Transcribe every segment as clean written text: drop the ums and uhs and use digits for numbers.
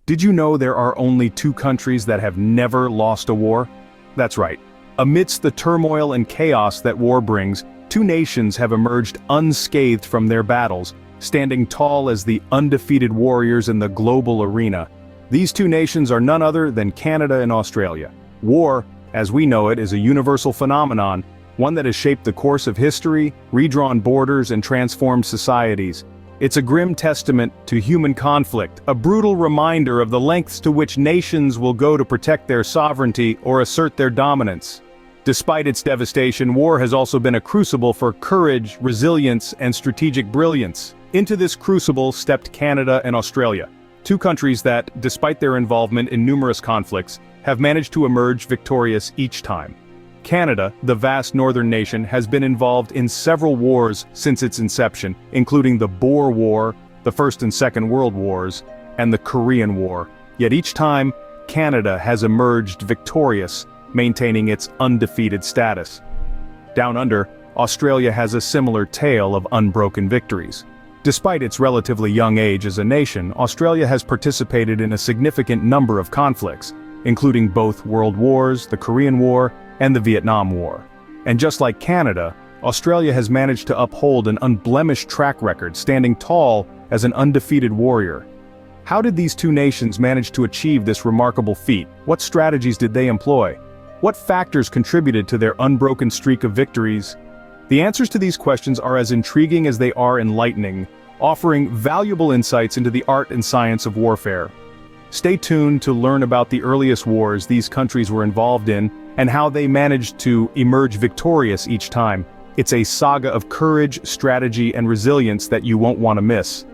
Did you know there are only two countries that have never lost a war? That's right. Amidst the turmoil and chaos that war brings, two nations have emerged unscathed from their battles, standing tall as the undefeated warriors in the global arena. These two nations are none other than Canada and Australia. War, as we know it, is a universal phenomenon, one that has shaped the course of history, redrawn borders, and transformed societies. It's a grim testament to human conflict, a brutal reminder of the lengths to which nations will go to protect their sovereignty or assert their dominance. Despite its devastation, war has also been a crucible for courage, resilience, and strategic brilliance. Into this crucible stepped Canada and Australia, two countries that, despite their involvement in numerous conflicts, have managed to emerge victorious each time. Canada, the vast northern nation, has been involved in several wars since its inception, including the Boer War, the First and Second World Wars, and the Korean War. Yet each time, Canada has emerged victorious, maintaining its undefeated status. Down under, Australia has a similar tale of unbroken victories. Despite its relatively young age as a nation, Australia has participated in a significant number of conflicts, including both World Wars, the Korean War, and the Vietnam War. And just like Canada, Australia has managed to uphold an unblemished track record, standing tall as an undefeated warrior. How did these two nations manage to achieve this remarkable feat? What strategies did they employ? What factors contributed to their unbroken streak of victories? The answers to these questions are as intriguing as they are enlightening, offering valuable insights into the art and science of warfare. Stay tuned to learn about the earliest wars these countries were involved in and how they managed to emerge victorious each time. It's a saga of courage, strategy, and resilience that you won't want to miss.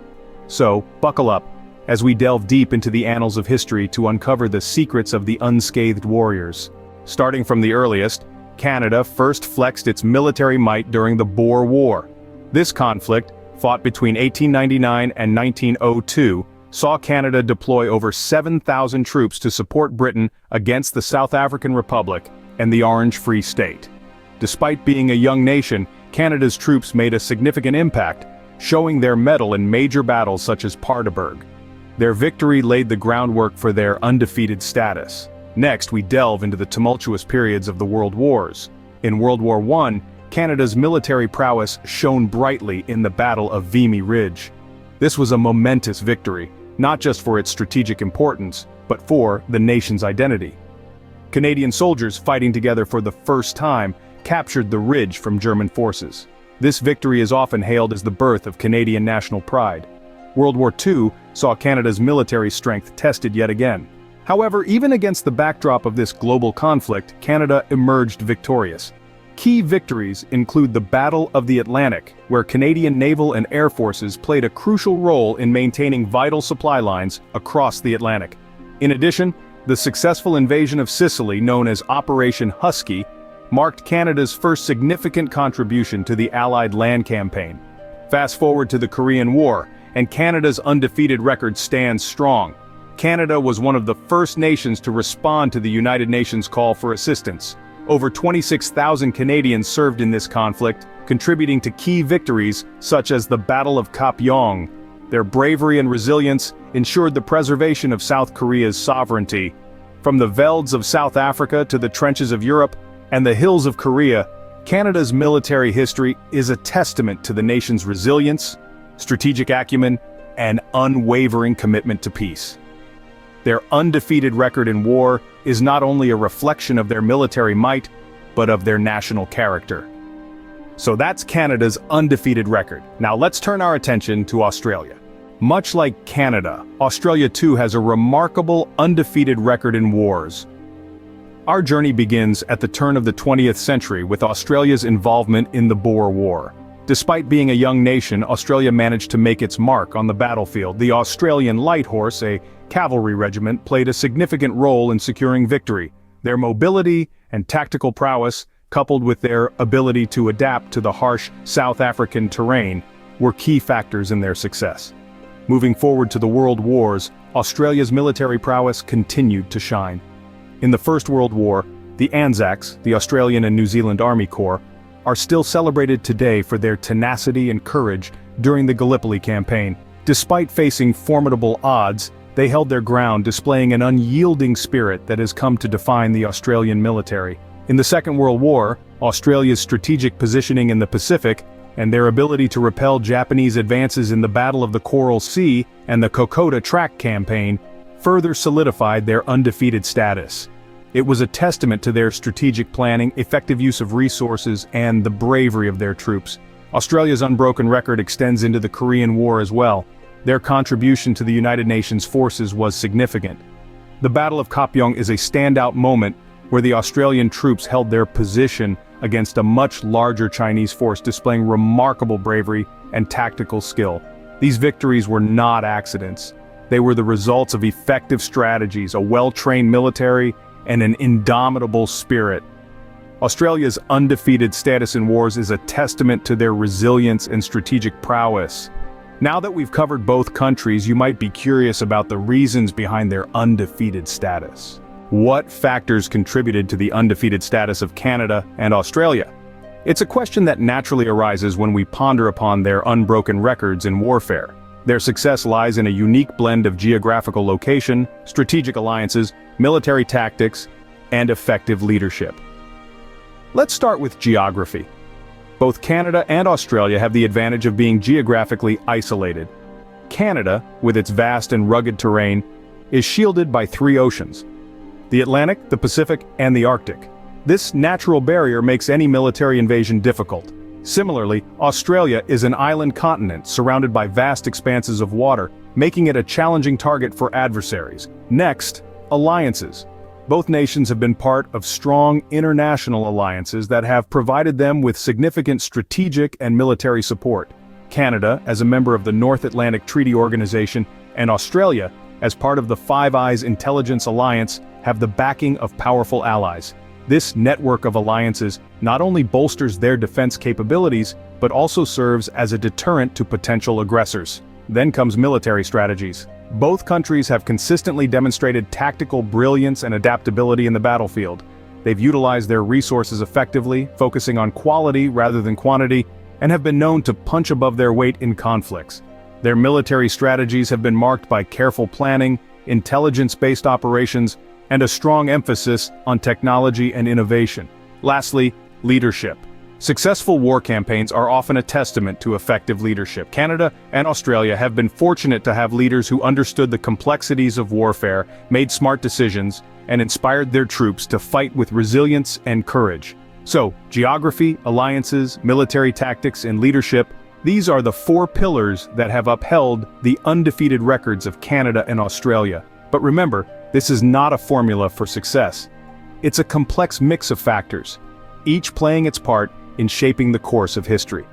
So, buckle up as we delve deep into the annals of history to uncover the secrets of the Unscathed Warriors. Starting from the earliest, Canada first flexed its military might during the Boer War. This conflict, fought between 1899 and 1902, saw Canada deploy over 7,000 troops to support Britain against the South African Republic and the Orange Free State. Despite being a young nation, Canada's troops made a significant impact, showing their mettle in major battles such as Paardeberg. Their victory laid the groundwork for their undefeated status. Next, we delve into the tumultuous periods of the World Wars. In World War I, Canada's military prowess shone brightly in the Battle of Vimy Ridge. This was a momentous victory, not just for its strategic importance, but for the nation's identity. Canadian soldiers fighting together for the first time captured the ridge from German forces. This victory is often hailed as the birth of Canadian national pride. World War II saw Canada's military strength tested yet again. However, even against the backdrop of this global conflict, Canada emerged victorious. Key victories include the Battle of the Atlantic, where Canadian naval and air forces played a crucial role in maintaining vital supply lines across the Atlantic. In addition, the successful invasion of Sicily, known as Operation Husky, marked Canada's first significant contribution to the Allied land campaign. Fast forward to the Korean War, and Canada's undefeated record stands strong. Canada was one of the first nations to respond to the United Nations call for assistance. Over 26,000 Canadians served in this conflict, contributing to key victories such as the Battle of Kapyong. Their bravery and resilience ensured the preservation of South Korea's sovereignty. From the velds of South Africa to the trenches of Europe and the hills of Korea, Canada's military history is a testament to the nation's resilience, strategic acumen, and unwavering commitment to peace. Their undefeated record in war is not only a reflection of their military might, but of their national character. So that's Canada's undefeated record. Now let's turn our attention to Australia. Much like Canada, Australia too has a remarkable undefeated record in wars. Our journey begins at the turn of the 20th century with Australia's involvement in the Boer War. Despite being a young nation, Australia managed to make its mark on the battlefield. The Australian Light Horse, a cavalry regiment, played a significant role in securing victory. Their mobility and tactical prowess, coupled with their ability to adapt to the harsh South African terrain, were key factors in their success. Moving forward to the World Wars, Australia's military prowess continued to shine. In the First World War, the Anzacs, the Australian and New Zealand Army Corps, are still celebrated today for their tenacity and courage during the Gallipoli campaign. Despite facing formidable odds, They held their ground, displaying an unyielding spirit that has come to define the Australian military. In the Second World War, Australia's strategic positioning in the Pacific and their ability to repel Japanese advances in the Battle of the Coral Sea and the Kokoda Tract Campaign further solidified their undefeated status. It was a testament to their strategic planning, effective use of resources, and the bravery of their troops. Australia's unbroken record extends into the Korean War as well. Their contribution to the United Nations forces was significant. The Battle of Kapyong is a standout moment where the Australian troops held their position against a much larger Chinese force, displaying remarkable bravery and tactical skill. These victories were not accidents. They were the results of effective strategies, a well-trained military, and an indomitable spirit. Australia's undefeated status in wars is a testament to their resilience and strategic prowess. Now that we've covered both countries, you might be curious about the reasons behind their undefeated status. What factors contributed to the undefeated status of Canada and Australia? It's a question that naturally arises when we ponder upon their unbroken records in warfare. Their success lies in a unique blend of geographical location, strategic alliances, military tactics, and effective leadership. Let's start with geography. Both Canada and Australia have the advantage of being geographically isolated. Canada, with its vast and rugged terrain, is shielded by 3 oceans: the Atlantic, the Pacific, and the Arctic. This natural barrier makes any military invasion difficult. Similarly, Australia is an island continent surrounded by vast expanses of water, making it a challenging target for adversaries. Next, alliances. Both nations have been part of strong international alliances that have provided them with significant strategic and military support. Canada, as a member of the North Atlantic Treaty Organization, and Australia, as part of the Five Eyes Intelligence Alliance, have the backing of powerful allies. This network of alliances not only bolsters their defense capabilities, but also serves as a deterrent to potential aggressors. Then comes military strategies. Both countries have consistently demonstrated tactical brilliance and adaptability in the battlefield. They've utilized their resources effectively, focusing on quality rather than quantity, and have been known to punch above their weight in conflicts. Their military strategies have been marked by careful planning, intelligence-based operations, and a strong emphasis on technology and innovation. Lastly, leadership. Successful war campaigns are often a testament to effective leadership. Canada and Australia have been fortunate to have leaders who understood the complexities of warfare, made smart decisions, and inspired their troops to fight with resilience and courage. So, geography, alliances, military tactics, and leadership, these are the 4 pillars that have upheld the undefeated records of Canada and Australia. But remember, this is not a formula for success. It's a complex mix of factors, each playing its part in shaping the course of history.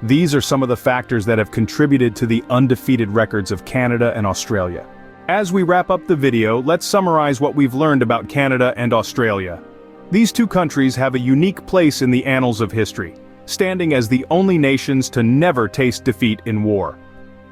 These are some of the factors that have contributed to the undefeated records of Canada and Australia. As we wrap up the video, let's summarize what we've learned about Canada and Australia. These 2 countries have a unique place in the annals of history, standing as the only nations to never taste defeat in war.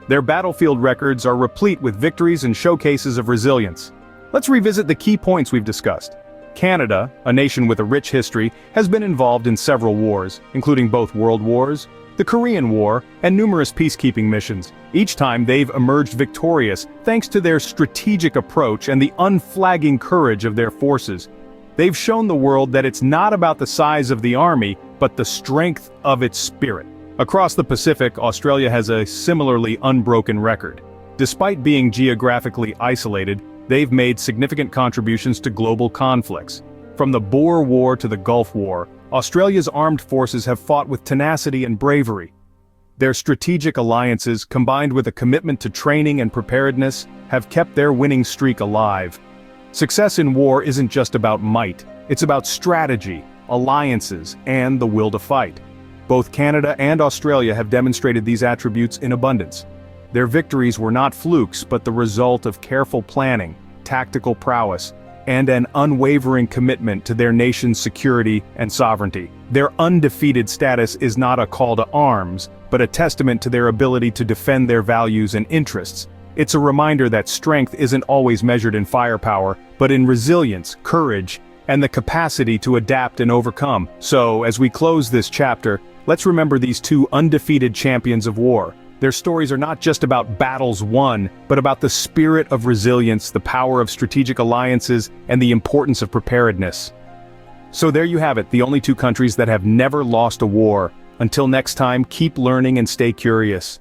Their battlefield records are replete with victories and showcases of resilience. Let's revisit the key points we've discussed. Canada, a nation with a rich history, has been involved in several wars, including both World Wars, the Korean War, and numerous peacekeeping missions. Each time they've emerged victorious thanks to their strategic approach and the unflagging courage of their forces. They've shown the world that it's not about the size of the army, but the strength of its spirit. Across the Pacific, Australia has a similarly unbroken record. Despite being geographically isolated, they've made significant contributions to global conflicts. From the Boer War to the Gulf War, Australia's armed forces have fought with tenacity and bravery. Their strategic alliances, combined with a commitment to training and preparedness, have kept their winning streak alive. Success in war isn't just about might, it's about strategy, alliances, and the will to fight. Both Canada and Australia have demonstrated these attributes in abundance. Their victories were not flukes, but the result of careful planning, tactical prowess, and an unwavering commitment to their nation's security and sovereignty. Their undefeated status is not a call to arms, but a testament to their ability to defend their values and interests. It's a reminder that strength isn't always measured in firepower, but in resilience, courage, and the capacity to adapt and overcome. So, as we close this chapter, let's remember these 2 undefeated champions of war. Their stories are not just about battles won, but about the spirit of resilience, the power of strategic alliances, and the importance of preparedness. So there you have it, the only two countries that have never lost a war. Until next time, keep learning and stay curious.